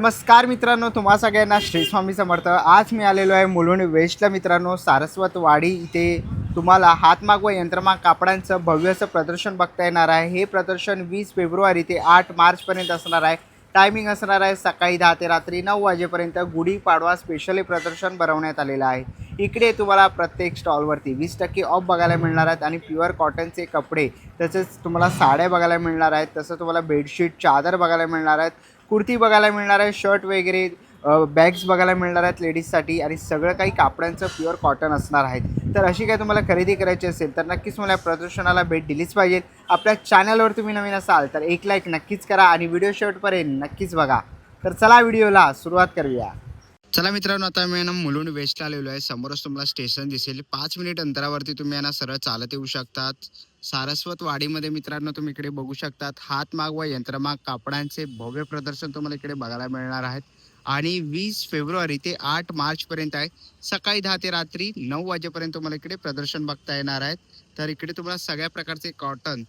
नमस्कार मित्रांनो, तुम्हा सगळ्यांना श्री स्वामी समर्थ. आज मी आलेलो आहे मुलुंड वेस्टला मित्रांनो. सारस्वत वाडी इथे तुम्हाला हातमाग व यंत्रमाग कापडांचं भव्य असं प्रदर्शन बघता येणार आहे. हे प्रदर्शन 20 फेब्रुवारी ते 8 मार्चपर्यंत असणार आहे. टायमिंग असणार आहे सकाळी 10 ते रात्री 9 वाजेपर्यंत. गुढीपाडवा स्पेशल प्रदर्शन भरवण्यात आलेलं आहे. इकडे तुम्हाला प्रत्येक स्टॉलवरती 20% ऑफ बघायला मिळणार आहेत आणि प्युअर कॉटनचे कपडे तसेच तुम्हाला साड्या बघायला मिळणार आहेत. तसं तुम्हाला बेडशीट, चादर बघायला मिळणार आहेत, कुर्ती बघायला मिळणार आहे, शर्ट वगैरे बॅग्स बघायला मिळणार आहेत लेडीजसाठी आणि सगळं काही कापडांचं प्युअर कॉटन असणार आहे. तर अशी काही तुम्हाला खरेदी करायची असेल तर नक्कीच मला प्रदर्शनाला भेट दिलीच पाहिजे. आपल्या चॅनलवर तुम्ही नवीन असाल तर एक लाईक नक्कीच करा आणि व्हिडिओ शेवटपर्यंत नक्कीच बघा. तर चला व्हिडिओला सुरुवात करूया. चला मित्रांनो, आता मी मुलुंड वेस्टला आलेलो आहे. समोरच तुम्हाला स्टेशन दिसेल. 5 मिनिट अंतरावरती तुम्ही सरळ चालत येऊ शकतात. सारस्वत वाडीमध्ये मित्रांनो तुम्ही इकडे बघू शकतात हातमाग व यंत्रमाग कापडांचे भव्य प्रदर्शन तुम्हाला इकडे बघायला मिळणार आहेत. आणि 20 फेब्रुवारी ते 8 मार्चपर्यंत आहे. सकाळी 10 ते रात्री 9 वाजेपर्यंत तुम्हाला इकडे प्रदर्शन बघता येणार आहेत. तर इकडे तुम्हाला सगळ्या प्रकारचे कॉटन,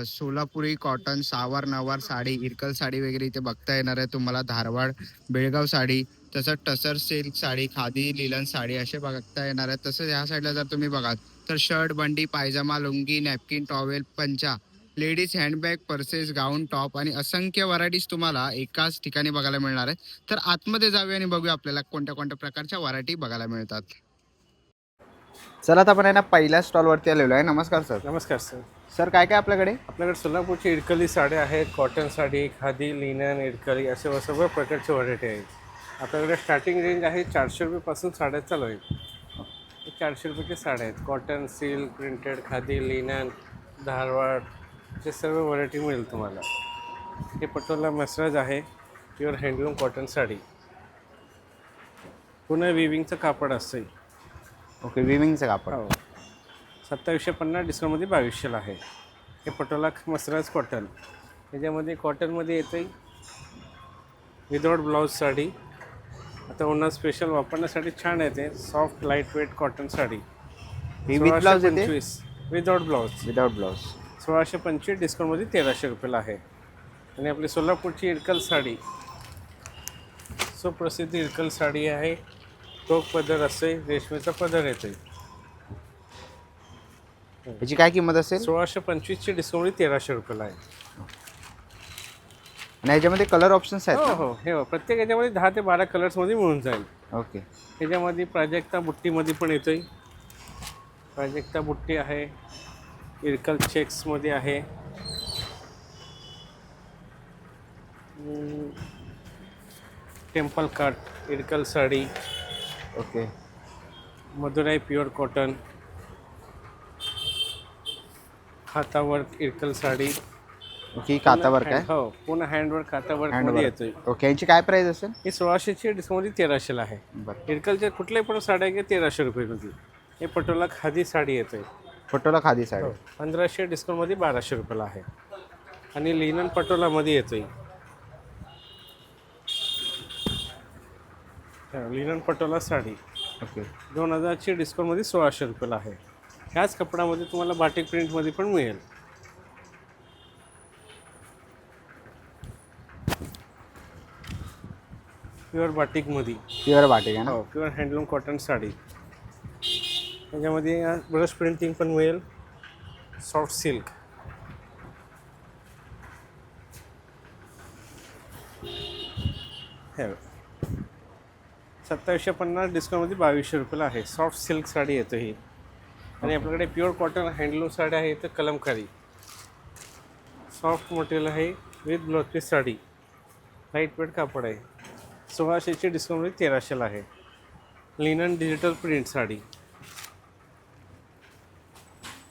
सोलापुरी कॉटन, सावर नवार साडी, इरकल साडी वगैरे इथे बघता येणार आहे तुम्हाला. धारवाड बेळगाव साडी, तसं टसर सिल्क साडी, खादी लिलन साडी असे बघता येणार आहेत. तसंच ह्या साईडला जर तुम्ही बघाल तर शर्ट, बंडी, पायजमा, लुंगी, नॅपकिन, टॉवेल, पंचा, लेडीज हँडबॅग, पर्सेस, गाऊन, टॉप आणि असंख्य व्हरायटीज तुम्हाला एकाच ठिकाणी बघायला मिळणार आहे. तर आतमध्ये जाऊया आणि बघूया आपल्याला कोणत्या कोणत्या प्रकारच्या व्हरायटी बघायला मिळतात. चला आता आपण पहिल्या स्टॉलवरती आलेलो आहे. नमस्कार सर. नमस्कार सर. सर काय काय आपल्याकडे? आपल्याकडे सोलापूरची इरकली साड्या आहेत, कॉटन साडी, खादी, लिनन, इरकली असे सर्व प्रकारचे व्हरायटी आहेत. आपल्याकडे स्टार्टिंग रेंज आहे 400 रुपयेपासून साड्या चालू आहेत. 400 रुपयाच्या साड्या आहेत. Cotton, silk, printed, khadi, linen, Dharwad हे सर्व व्हरायटी मिळेल तुम्हाला. हे पटोला मसराज आहे, प्युअर हँडलूम कॉटन साडी. पुन्हा विविंगचं कापड असतं. ओके, विविंगचं कापड. हो, 2750 डिस्काउंटमध्ये 2200ला आहे. हे पटोला मसराज कॉटन. याच्यामध्ये कॉटनमध्ये येतं विदाउट ब्लाऊज साडी. आता उन्हात स्पेशल वापरण्यासाठी छान येते. Soft light weight cotton sari. With blouse येते? 1625 विदाउट ब्लाऊज. विदाउट ब्लाऊज 1625 डिस्काउंटमध्ये 1300 रुपयाला आहे. आणि आपली सोलापूरची इरकल साडी, सुप्रसिद्ध इरकल साडी आहे. टोक पदर असते, रेशमीचा पदर येते. याची काय किंमत असेल? 1625ची डिस्काउंट 1300 रुपयाला आहे. आणि याच्यामध्ये कलर ऑप्शन्स आहेत? हो, हे प्रत्येक याच्यामध्ये 10 ते 12 कलर्समध्ये मिळून जाईल. ओके. त्याच्यामध्ये प्राजक्ता बुट्टीमध्ये पण येतोय. प्राजक्ता बुट्टी आहे, इरकल चेक्समध्ये आहे. Temple cut Irkal sari. Okay. Madurai pure cotton, हातावर इरकल साडी. ओके, कातावर काय? हो, पुन्हा हँडवर्क हातावर्कमध्ये येतोय. ओके, याची काय प्राइस असेल? ही 1600ची डिस्काउंटमध्ये 1300ला आहे. बरं. इरकलच्या कुठल्याही पण साड्या घ्या 1300 रुपयेमध्ये. हे पटोला खादी साडी येतोय. पटोला खादी साडी 1500 डिस्काउंटमध्ये 1200 रुपयाला आहे. आणि लिनन पटोलामध्ये येतोय. लिनन पटोला साडी ओके 2000ची डिस्काउंटमध्ये 1600 रुपयाला आहे. ह्याच कपड्यामध्ये तुम्हाला बाटिक प्रिंटमध्ये पण मिळेल. प्युअर बाटिकमध्ये. प्युअर बाटिक आहे ना? हो, प्युअर हँडलूम कॉटन साडी. त्याच्यामध्ये ब्रश प्रिंटिंग पण मिळेल. Soft silk. हे 2750 डिस्काउंटमध्ये 2200 रुपयाला आहे. सॉफ्ट सिल्क साडी येतं ही. आणि आपल्याकडे प्युअर कॉटन हँडलूम साडी आहे. तर कलमकारी सॉफ्ट मटेरियल आहे with blouse piece sari. Light weight कापड आहे. 1600ची डिस्काउंटमध्ये 1300ला आहे. Linen digital print sari.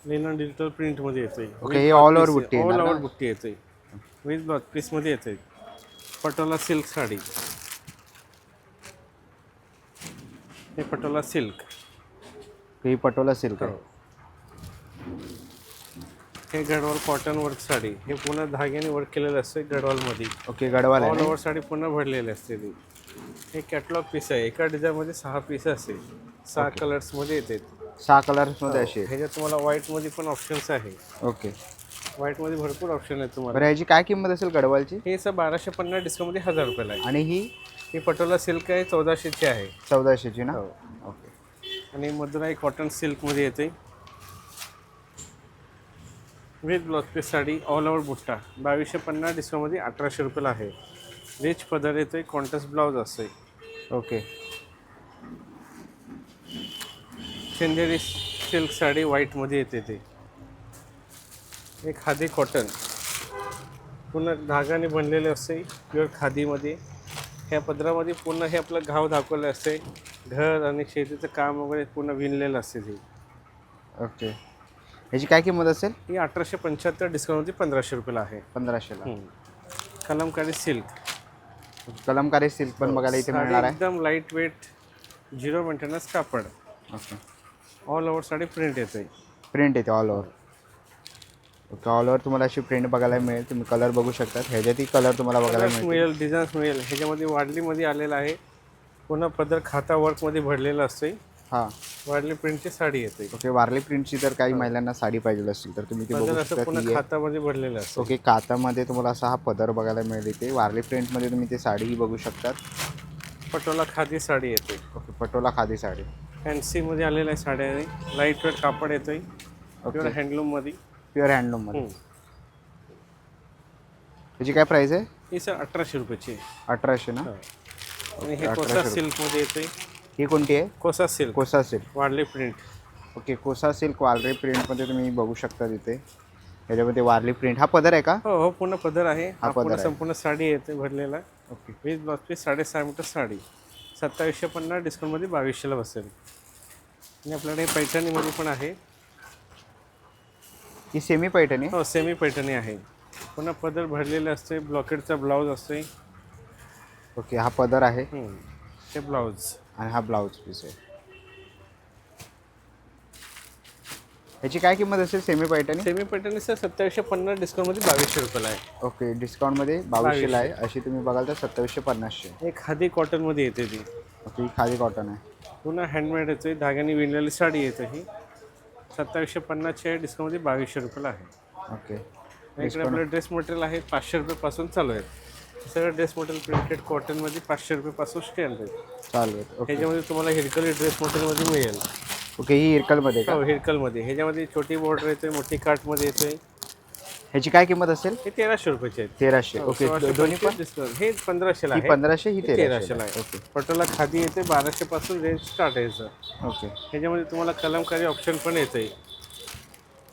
Linen digital प्रिंटमध्ये येतोय. ओके, हे ऑल ओव्हर बुट्टी ऑल ओव्हर बुट्टी येते विथ ब्लाउज पीसमध्ये येते. पटोला सिल्क साडी. हे पटोला सिल्क. ही पटोला सिल्क आहे. हे गडवाल कॉटन वर्क साडी. हे पुन्हा धाग्याने वर्क केलेलं असतं गडवालमध्ये. ओके, गडवाल ऑल आहे. ओव्हर साडी पुन्हा भरलेली असते ती. हे कॅटलॉग पीस आहे. एका डिझाईनमध्ये 6 पीस असते. 6 कलर्समध्ये येते. 6 कलर्समध्ये असे. ह्याच्यात तुम्हाला व्हाईटमध्ये पण ऑप्शन्स आहे. ओके. व्हाईटमध्ये भरपूर ऑप्शन आहेत तुम्हाला. बरं ह्याची काय किंमत असेल गडवालची? हे सर 1250 डिस्काउंटमध्ये 1000 रुपयाला आहे. आणि ही पटोला सिल्क आहे, 1400ची आहे. 1400ची ना? हो. ओके. आणि मधुराई कॉटन सिल्कमध्ये येते with blouse piece sari all over बुट्टा 2250 डिस्काउंटमध्ये 1800 रुपयाला आहे. रिच पदर येते, कॉन्ट्रास्ट ब्लाऊज असते. ओके. चंदेरी सिल्क साडी व्हाईटमध्ये येते ते. एक खादी कॉटन पूर्ण धागाने बनलेले असते, प्युअर खादीमध्ये. ह्या पदरामध्ये पूर्ण हे आपलं घाव दाखवलं असते, घर आणि शेतीचं काम वगैरे पूर्ण विणलेलं असते ते. ओके. ह्याची काय किंमत असेल? ही 1875 डिस्काउंटमध्ये 1500 रुपयाला आहे. 1500ला. कलमकारी सिल्क कलमकारी सिल्क पण बघायला इथे साडी मिळणार आहे. एकदम लाईट वेट, झिरो मेंटेनन्स कापड. Okay. All over sari print येते. प्रिंट येते all over. Okay. All over तुम्हाला अशी प्रिंट बघायला मिळेल. तुम्ही कलर बघू शकता. ह्याच्यातही कलर तुम्हाला बघायला मिळेल. मिळेल, डिझाईन्स मिळेल. ह्याच्यामध्ये वाडलीमध्ये आलेला आहे. पूर्ण पदर खाता वर्कमध्ये भरलेलं असते. हां. वारली प्रिंटची साडी येते. ओके. वारली प्रिंटची जर काही महिलांना साडी पाहिजे असेल तर तुम्ही ते पदर बघू असं शकता पूर्ण की खातामध्ये भरलेलं असतं. ओके. कातामध्ये तुम्हाला असा हा पदर बघायला मिळेल इथे. वारली प्रिंटमध्ये तुम्ही ते साडीही बघू शकतात. पटोला खादी साडी येते. ओके. पटोला खादी साडी. फॅन्सीमध्ये आलेल्या आहे साड्या. लाईट वेट कापड येतोय, प्युअर हँडलूममध्ये. प्युअर हँडलूममध्ये. त्याची काय प्राईस आहे? ही सर 1800 रुपयाची. 1800 ना? आणि हे कोसा सिल्कमध्ये येते. ही कोणती आहे? कोसा सिल्क, कोसा सिल्क. वारली प्रिंट. ओके. कोसा सिल्क वारली प्रिंटमध्ये तुम्ही बघू शकता तिथे. ह्याच्यामध्ये वारली प्रिंट. हा पदर आहे का? हो हो, पूर्ण पदर आहे. हा पूर्ण पदर आहे. संपूर्ण साडी येते भरलेला. Okay. With blouse piece 6.5 metre sari 2750 डिस्काउंटमध्ये 2200ला बसेल. आणि आपल्याकडे पैठणीमध्ये पण आहे. ही सेमी पैठणी? हो, सेमी पैठणी आहे. पुन्हा पदर भरलेले असते, ब्लॉकेटचा ब्लाऊज असते. ओके. हा पदर आहे ते ब्लाऊज आणि हा ब्लाऊज पीस आहे. ह्याची काय किंमत असेल semi Paithani? Semi Paithani sir 2750 डिस्काउंटमध्ये 2200 रुपयाला आहे. ओके. डिस्काउंटमध्ये 2200ला आहे. अशी तुम्ही बघाल तर 2750. एक खादी कॉटनमध्ये येते ती. ओके. ही खादी कॉटन आहे. पुन्हा हँडमेड येते, धाग्याने विणलेली साडी येते. ही 2750ची आहे, डिस्काउंटमध्ये 2200 रुपयाला आहे. ओके. इकडे आपलं ड्रेस मटेरियल आहे 500 रुपयापासून चालू आहे. सगळं ड्रेस मटेरियल प्रिंटेड कॉटनमध्ये 500 रुपयापासून स्टँड आहे. चालू आहे. ओके. ह्याच्यामध्ये तुम्हाला हिरकली ड्रेस मटेरियलमध्ये मिळेल. ओके. ही इरकलमध्ये का? हो, हिरकलमध्ये. ह्याच्यामध्ये छोटी बॉर्डर येते, मोठी काठमध्ये येते. ह्याची काय किंमत असेल? हे 1300 रुपयाचे आहेत. 1300. हो, ओके. 1600 दोन्ही पण? डिस्काउंट. हे 1500ला ही आहे. 1500, ही 1300 1300ला आहे. ओके. पटोला खादी येते 1200 पासून रेंज स्टार्ट आहे सर. ओके. ह्याच्यामध्ये तुम्हाला कलमकारी ऑप्शन पण येते.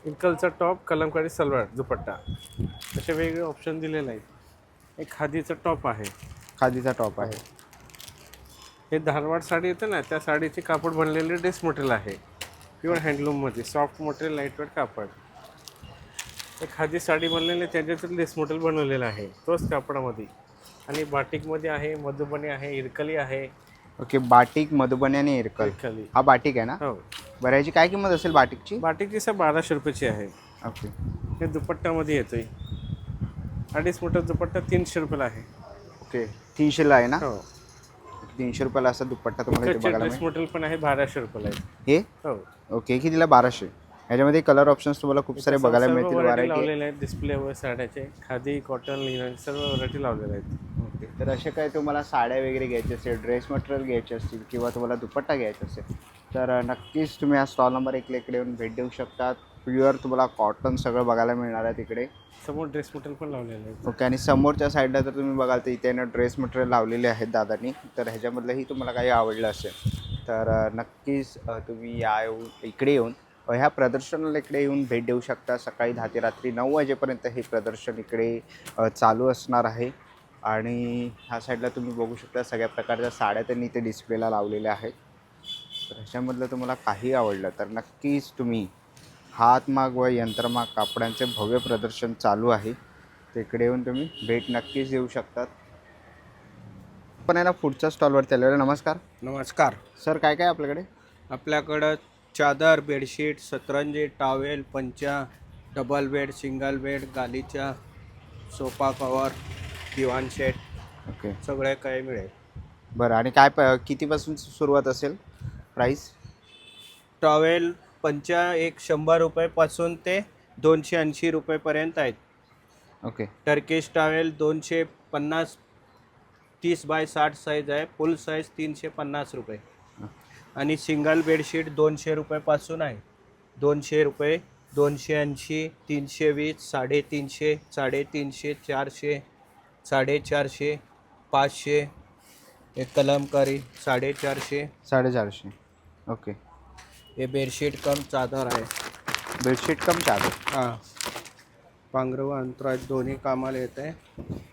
इरकलचा टॉप, कलमकारी सलवार, दुपट्टा असे वेगळे ऑप्शन दिलेले आहेत. एक खादीचा टॉप आहे. खादीचा टॉप आहे. हे धारवाड साडी येते ना, त्या साडीचे कापड बनलेले ड्रेस मटेरियल आहे. प्युअर हँडलूममध्ये सॉफ्ट मटेरियल, लाईटवेट कापड. एक खादी साडी बनलेली त्याच्यातून ड्रेस मटेरियल बनवलेलं आहे तोच कापडामध्ये. आणि बाटिकमध्ये आहे, मधुबनी आहे, इरकली आहे. ओके. बाटिक, मधुबनी आणि इरकल. इरकली. हा बाटिक आहे ना? हो. बरं. ह्याची काय किंमत असेल बाटिकची? बाटिकची सर 1200 रुपयाची आहे. ओके. हे दुपट्ट्यामध्ये येतोय. 2.5 मीटर दुपट्टा 300 रुपयाला आहे. ओके. 300ला आहे ना? हो. 300 रुपयाला असा दुपट्टा तुम्हाला इथे बघायला ड्रेस मिळेल. मटेरियल पण आहे 1200 रुपयाला आहे. हे? हो. ओके. कितीला? 1200. ह्याच्यामध्ये कलर ऑप्शन्स तुम्हाला खूप सारे बघायला मिळतील. व्हरायटी लावलेले आहेत डिस्प्लेवर साड्याचे. खादी, कॉटन, लिनन सर्व व्हरायटी लावलेल्या आहेत. ओके. तर असे काही तुम्हाला साड्या वगैरे घ्यायचे असेल, ड्रेस मटेरियल घ्यायचे असतील किंवा तुम्हाला दुपट्टा घ्यायचा असेल तर नक्कीच तुम्ही हा स्टॉल नंबर 1 इकडे येऊन भेट देऊ शकता. प्युअर तुम्हाला कॉटन सगळं बघायला मिळणार आहे तिकडे. समोर ड्रेस मटेरियल पण लावलेलं आहे. ओके. आणि समोरच्या साईडला जर तुम्ही बघाल तर इथे ड्रेस मटेरियल लावलेले आहेत दादांनी. तर ह्याच्यामधलंही तुम्हाला काही आवडलं असेल तर नक्कीच तुम्ही इकडे येऊन ह्या प्रदर्शनाला इकडे येऊन भेट देऊ शकता. सकाळी 10 ते रात्री 9 वाजेपर्यंत हे प्रदर्शन इकडे चालू असणार आहे. आणि ह्या साईडला तुम्ही बघू शकता सगळ्या प्रकारच्या साड्या त्यांनी इथे डिस्प्लेला लावलेल्या आहेत. तर ह्याच्यामधलं तुम्हाला काही आवडलं तर नक्कीच तुम्ही हातमाग व यंत्रमाग कापडांचे भव्य प्रदर्शन चालू आहे. तिकडे येऊन तुम्ही भेट नक्कीच देऊ शकतात. पण आहे ना पुढच्या स्टॉलवरती आलेलं. नमस्कार. नमस्कार. सर. काय काय आपल्याकडे? आपल्याकडं चादर, बेडशीट, सतरंजी, टॉवेल, पंचा, डबल बेड, सिंगल बेड, गालीचा, सोफा कवर, दिवाण सेट ओके. सगळे काही मिळेल. बरं. आणि काय कितीपासून सुरुवात असेल प्राईस? टॉवेल पंचा एक 100 रुपयेपासून ते 280 रुपयेपर्यंत आहेत. Okay. Turkish towel 250, 30 by 60 size आहे. फुल साईज 350 रुपये. आणि सिंगल बेडशीट 200 रुपयापासून आहे. 200 रुपये, 280, 320, 350, 350, 400, 450, 500. एक कलमकारी 450. 450. ओके. हे बेडशीट कम चादर आहे. बेडशीट कम चादर. हां, पांघरुण अंतराळ दोन्ही कामाला येतं आहे.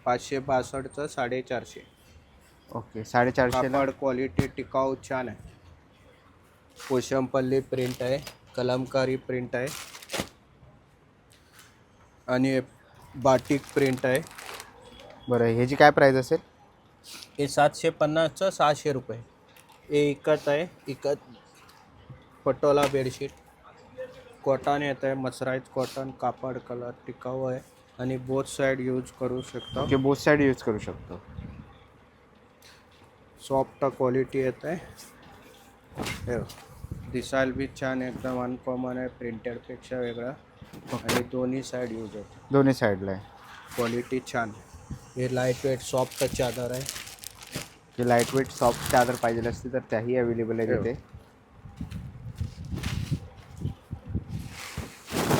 562चं 450. ओके. 450ला. कापड क्वालिटी टिकाऊ छान आहे. पोशमपल्ली प्रिंट आहे, कलमकारी प्रिंट आहे आणि बाटिक प्रिंट आहे. बरं, ह्याची काय प्राईस असेल? हे 750चं 600 रुपये. हे इकत आहे. इकत पटोला बेडशीट कॉटन येत आहे. मसराईज कॉटन, कापड कलर टिकाऊ आहे आणि बोथ साईड यूज करू शकतो. ओके, बोथ साईड यूज करू शकतो. सॉफ्ट क्वालिटी येत आहे. हे दिसायला बी छान, एकदम अनकॉमन आहे. प्रिंटेडपेक्षा वेगळा आणि दोन्ही साईड यूज होते. दोन्ही साईडला आहे. क्वालिटी छान. हे लाईट वेट सॉफ्ट चादर आहे. जे लाईट वेट सॉफ्ट चादर पाहिजे असते तर त्याही अवेलेबल आहे तिथे.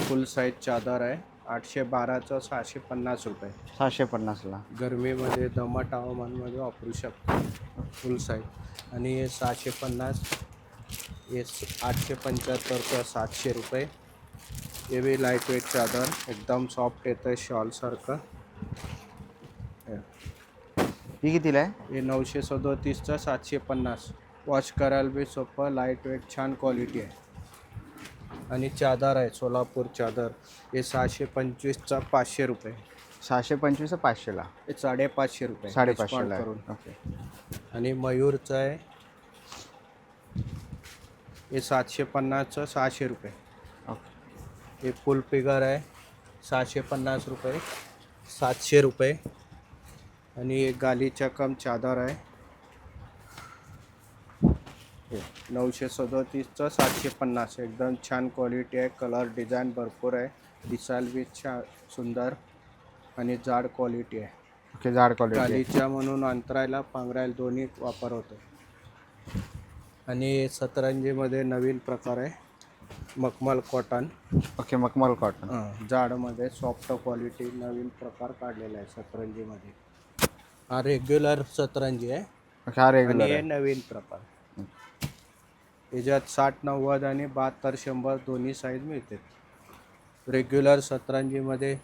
फुल साईज चादर आहे. 812चं 650 रुपये. 650ला. गरमीमध्ये दमट हवामानमध्ये वापरू शकतो. फुल साईज. आणि हे 650. हे 875चं 700 रुपये. हे बी लाईट वेट चादर, एकदम सॉफ्ट येतं आहे, शॉलसारखं. ही कितीला आहे? हे 937चं 750. वॉश करायला बी सोपं, लाईट वेट, छान क्वालिटी आहे. आणि चादर आहे सोलापूर चादर. हे 625चा 500 रुपये. 625 500ला. हे 550 रुपये 550ला डिस्काउंट आहे. करून. ओके. आणि मयूरचं आहे. हे 750चं 600 रुपये. ओके. हे फुल फिगर आहे. 650 रुपये, 700 रुपये. आणि एक गालीच्या कम चादर आहे. 937चं 750. एकदम छान क्वालिटी आहे. कलर डिझाईन भरपूर आहे. दिसायला बी छान सुंदर आणि जाड क्वालिटी आहे. ओके, जाड क्वालिटी. गालीच्या म्हणून अंतरायला पांघरायला दोन्ही वापर होतो. आणि सतरंजीमध्ये नवीन प्रकार आहे, मखमल कॉटन. ओके, मखमल कॉटन. जाडमध्ये सॉफ्ट क्वालिटी नवीन प्रकार काढलेला आहे सतरंजीमध्ये. हा रेग्युलर सतरंजी आहे ओके, हा आणि रेग्युलर हे आहे. नवीन प्रकार. याच्यात 60-90 आणि 72-100 दोन्ही साईज मिळते. रेग्युलर सतरंजीमध्ये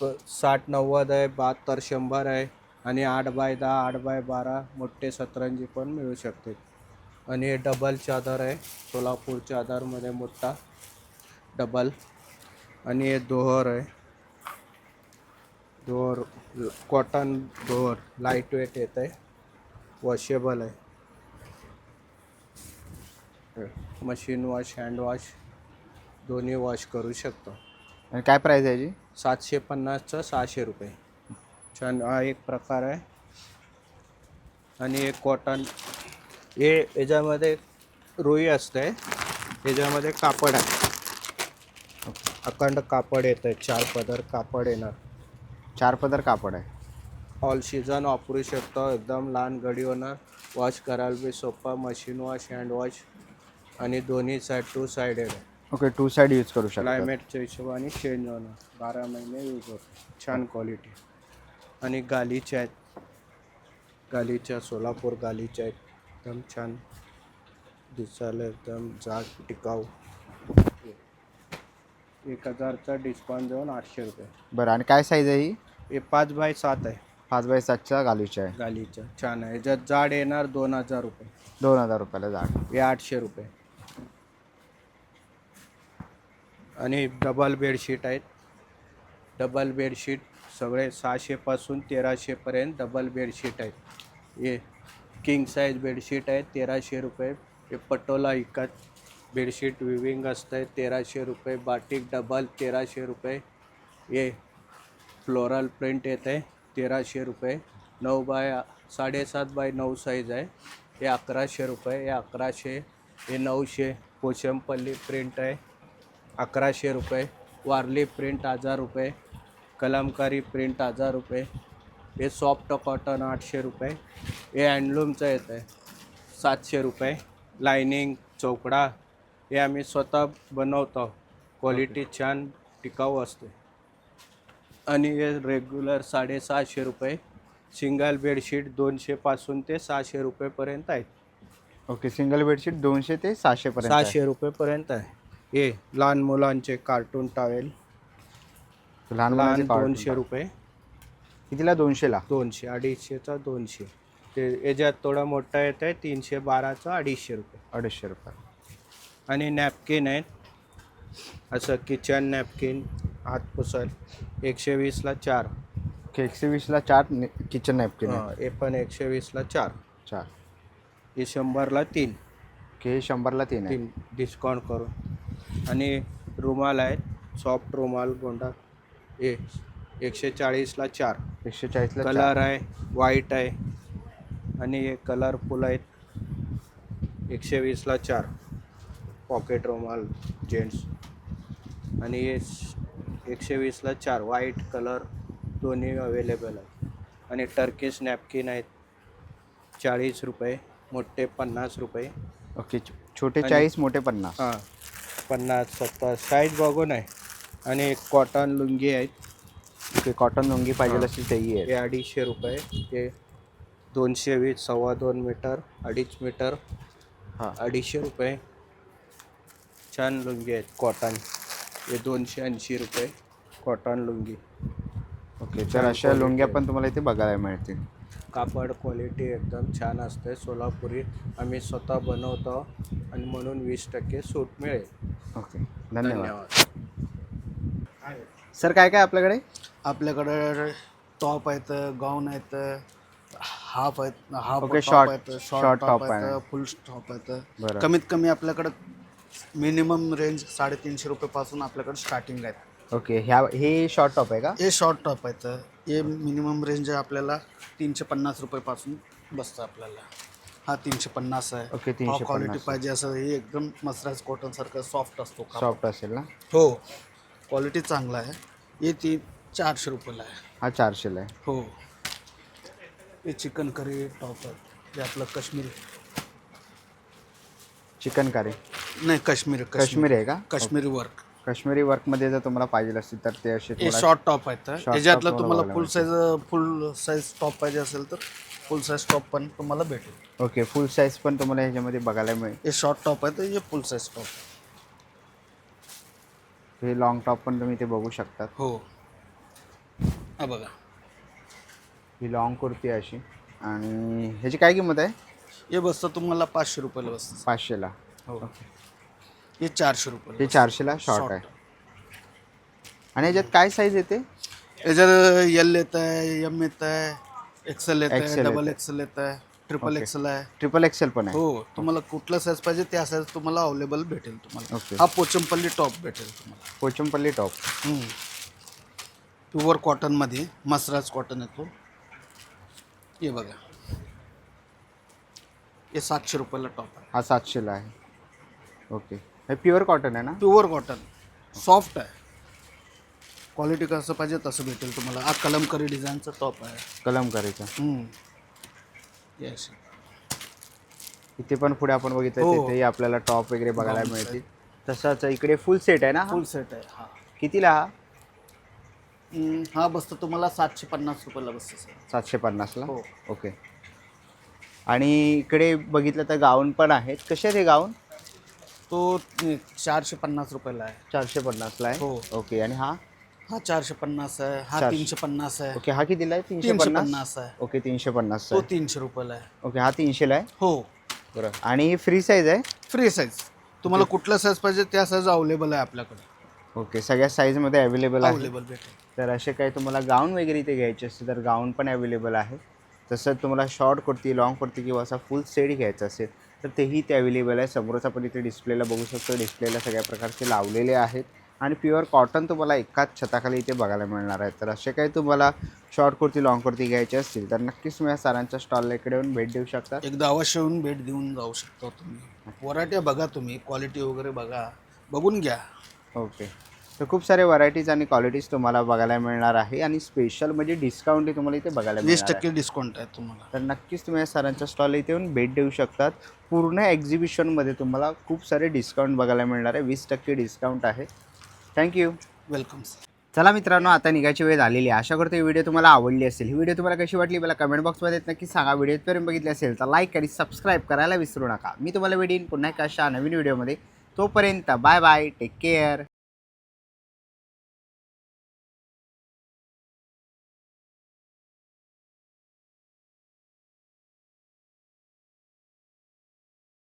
60-90 आहे, 72-100 आहे आणि 8x10, 8x12 मोठे सतरंजी पण मिळू शकते. आणि हे डबल चादर आहे, सोलापूर चादरमध्ये मोठा डबल. आणि हे दोहर आहे, दोहर कॉटन दोहर, लाईट वेट येत आहे, वॉशेबल आहे. मशीन वॉश, हँड वॉश दोन्ही वॉश करू शकतो. आणि काय प्राईस आहे याची? 750चं 600 रुपये. छान, हा एक प्रकार आहे. आणि एक कॉटन. हे याच्यामध्ये रुई असते, याच्यामध्ये कापड आहे, अखंड कापड येतं आहे. 4 पदर कापड येणार. 4 पदर कापड आहे. ऑल सीझन वापरू शकतो. एकदम लहान गडी होणार. वॉश करायला बी सोपा. मशीन वॉश, हँड वॉश आणि दोन्ही साईड 2 साईडेड आहे. ओके, 2 साईड यूज करू शकतो. क्लायमेटच्या हिशोबाने चेंज होणार. 12 महिने यूज होतो. छान क्वालिटी. आणि गालीच्या आहेत, गालीच्या सोलापूर गालीच्या आहेत, एकदम छान दिसायला, एकदम जाड, टिकाऊ. 1000चा डिस्काउंट देऊन 800 रुपये. बरं, आणि काय साईज आहे ही? हे 5x7 आहे. 5x7च्या गालीच्या आहे. गालीच्या छान आहे. याच्यात जाड येणार 2000 रुपये. 2000 रुपयाला जाड. हे 800 रुपये. आणि डबल बेडशीट आहेत. डबल बेडशीट सगळे 600पासून 1300पर्यंत डबल बेडशीट आहेत. हे किंग साईज बेडशीट आहे 1300 रुपये. हे पटोला इकत बेडशीट विविंग असतं आहे 1300 रुपये. बाटिक डबल 1300 रुपये. हे फ्लोरल प्रिंट येत आहे 1300 रुपये. 7.5x9 साईज आहे. हे 1100 रुपये. हे 1100. हे 900. पोचमपल्ली प्रिंट आहे 1100 रुपये. वारली प्रिंट 1000 रुपये, कलमकारी प्रिंट 1000 रुपये, हे सॉफ्ट कॉटन 800 रुपये, हे हँडलूमचं येतं आहे 700 रुपये, लायनिंग चौकडा हे आम्ही स्वतः बनवतो, क्वालिटी छान टिकाऊ असते. आणि हे रेग्युलर 650 रुपये, सिंगल बेडशीट 200 पासून ते 600 रुपयेपर्यंत आहेत. ओके, सिंगल बेडशीट 200 ते 600 पर्यंत आहे. 600 रुपयेपर्यंत आहे. हे लहान मुलांचे कार्टून टॉवेल लहान लहान मुलांचे कार्टून 200 रुपये, कितीला? 200ला. 200 250चा 200. ते याच्यात थोडा मोठा येत आहे 312चा 250 रुपये. 250 रुपये. आणि नॅपकिन आहेत, असं किचन नॅपकिन हात पुसल 120ला 4. ओके, 120ला 4 किचन नॅपकिन आहे. हे पण 120ला 4. 4. हे 100ला 3. ओके, हे 100ला 3 आहे. 3 डिस्काउंट करून. आणि रुमाल आहेत, सॉफ्ट रुमाल गोंडा हे 140ला 4. 140ला 4. कलर आहे, व्हाईट आहे आणि हे कलरफुल आहेत 120ला 4. पॉकेट रुमाल जेंट्स आणि हे 120ला 4 व्हाईट कलर दोन्ही अवेलेबल आहे. आणि टर्किश नॅपकिन आहेत 40 रुपये, मोठे 50 रुपये. ओके, छोटे 40, मोठे 50. हां 50 70 साईज बघून आहे. आणि एक कॉटन लुंगी आहेत, ओके, कॉटन लुंगी पाहिजे हां. असेल तेही हे आहे. 250 रुपये, हे 220 2.25 मीटर 2.5 मीटर हां. 250 रुपये. छान लुंगी आहेत कॉटन, हे 280 रुपये कॉटन लुंगी. ओके, तर अशा लुंग्या पण तुम्हाला इथे बघायला मिळतील. कापड क्वालिटी एकदम छान असते, सोलापुरी आम्ही स्वतः बनवतो आणि म्हणून 20% सूट मिळेल. ओके, धन्यवाद. धन्यवाद. सर, काय काय आपल्याकडे? आपल्याकडे टॉप आहेत, गाऊन आहेत, हाफ आहेत, हाफ ओके, टॉप short- आहेत, short शॉर्ट top टॉप आहे. आहेत, फुल टॉप आहेत. बरं. कमीत कमी आपल्याकडे मिनिमम रेंज 350 रुपयेपासून आपल्याकडे स्टार्टिंग आहेत. ओके, हे शॉर्ट टॉप आहे का? हे शॉर्ट टॉप आहेत, हे मिनिमम रेंज आपल्याला 350 रुपयेपासून बसतं आपल्याला. हा 350 आहे. ओके, 350. क्वालिटी पाहिजे असं हे एकदम मसराज कॉटन सारखं सॉफ्ट असतो का? सॉफ्ट असेल ना? हो, क्वालिटी चांगला आहे. हे 400 रुपयाला आहे. हा 400ला आहे. हो, हे चिकन करी टॉप आहे, हे आपलं काश्मीरी चिकन कारी नाही काश्मीरी काश्मीरी आहे का? काश्मीरी वर्क. काश्मीरी वर्कमध्ये जर तुम्हाला पाहिजे असतील तर ते असे हे थोडा- शॉर्ट टॉप आहेत. top याच्यातलं तुम्हाला तुम्हाला बघायला फुल साईज टॉप पाहिजे असेल तर फुल साईज टॉप पण तुम्हाला भेटेल. ओके, फुल साईज पण तुम्हाला ह्याच्यामध्ये बघायला मिळेल. हे शॉर्ट टॉप आहेत, हे फुल साईज टॉप. हे लॉंग टॉप पण तुम्ही इथे बघू शकता. हो, हा बघा, ही लॉंग कुर्ती आहे अशी. आणि ह्याची काय किंमत आहे? हे बसतं तुम्हाला 500 रुपयाला बसतं. 500ला. हो, हे 400 रुपयाला हे बसतं. 400ला शॉर्ट आहे. आणि ह्याच्यात काय साईज येते? याच्यात एल येत आहे, एम येत आहे, एक्सेल येत आहे, XL डबल येतं. एक्सेल येत आहे, ट्रिपल ओके. एक्सेल आहे. ट्रिपल एक्सेल पण आहे. हो, तुम्हाला कुठला साईज पाहिजे त्या साईज तुम्हाला अवेलेबल भेटेल तुम्हाला. ओके. हा पोचमपल्ली टॉप भेटेल तुम्हाला. पोचमपल्ली टॉप. प्युअर कॉटनमध्ये मसराज कॉटन येतो. हे बघा, हे 700 रुपयाला टॉप आहे. हा 700ला आहे. ओके, हे प्युअर कॉटन आहे ना? प्युअर कॉटन, सॉफ्ट आहे. क्वालिटी कसं पाहिजे तसं भेटेल तुम्हाला. हा कलमकारी डिझाईनचा टॉप आहे. कलमकारीचा. येस, इथे पण पुढे आपण बघितलं हो. तिथेही आपल्याला टॉप वगैरे बघायला Gowns मिळतील. तसंच इकडे फुल सेट आहे ना? फुल सेट आहे. हा कितीला हा? हा बसतो तुम्हाला 750 रुपयाला बसतो सर. 750ला. हो. ओके. आणि इकडे बघितलं तर गाऊन पण आहेत. कसे आहेत हे गाऊन? तो 450 रुपयाला आहे. 450ला आहे. हो. ओके. आणि हा? हा 450 आहे. हा 400. 350 आहे. ओके, हा कितीला आहे? 350. 350 आहे. ओके, 350 तो आहे. 300 रुपयाला आहे. ओके, हा 300ला आहे. हो, बरं. आणि ही फ्री साईज आहे? Free size. तुम्हाला कुठला साईज पाहिजे त्या साईज अवेलेबल आहे आपल्याकडे. ओके, सगळ्या साईजमध्ये अवेलेबल आहे. अवेलेबल भेटेल. तर असे काही तुम्हाला गाऊन वगैरे इथे घ्यायचे असतील तर गाऊन पण अवेलेबल आहे. तसंच तुम्हाला शॉर्ट कुर्ती, लॉंग कुर्ती किंवा असा फुल सेट घ्यायचा असेल तर तेही इथे अवेलेबल आहे. समोरच आपण इथे डिस्प्लेला बघू शकतो. डिस्प्लेला सगळ्या प्रकारचे लावलेले आहेत आणि प्युअर कॉटन तुम्हाला एकाच छताखाली इथे बघायला मिळणार आहे. तर असे काही तुम्हाला शॉर्ट कुर्ती, लॉंग कुर्ती घ्यायची असतील तर नक्कीच तुम्ही या सरांच्या स्टॉलला इकडे येऊन भेट देऊ शकता. एकदा अवश्य येऊन भेट देऊन जाऊ शकता तुम्ही. व्हरायटी बघा, तुम्ही क्वालिटी वगैरे बघा, बघून घ्या. ओके. तर खूप सारे व्हरायटीज आणि क्वालिटीज तुम्हाला बघायला मिळणार आहे आणि स्पेशल म्हणजे डिस्काउंटही तुम्हाला इथे बघायला मिळणार आहे. 20% डिस्काउंट आहे तुम्हाला. तर नक्कीच तुम्ही या सरांच्या स्टॉलला इथे येऊन भेट देऊ शकतात. पूर्ण एक्झिबिशनमध्ये तुम्हाला खूप सारे डिस्काउंट बघायला मिळणार आहे. 20% डिस्काउंट आहे. थँक्यू. वेलकम. चला मित्रांनो, आता निघायची वेळ झालेली आहे. आशा करतो ही व्हिडिओ तुम्हाला आवडली असेल. ही व्हिडिओ तुम्हाला कशी वाटली मला कमेंट बॉक्समध्ये नक्की सांगा. व्हिडिओ इथपर्यंत बघितली असेल तर लाईक आणि सबस्क्राईब करायला विसरू नका. मी तुम्हाला भेटेन पुन्हा एका अशा नवीन व्हिडिओमध्ये. तोपर्यंत बाय बाय, टेक केअर.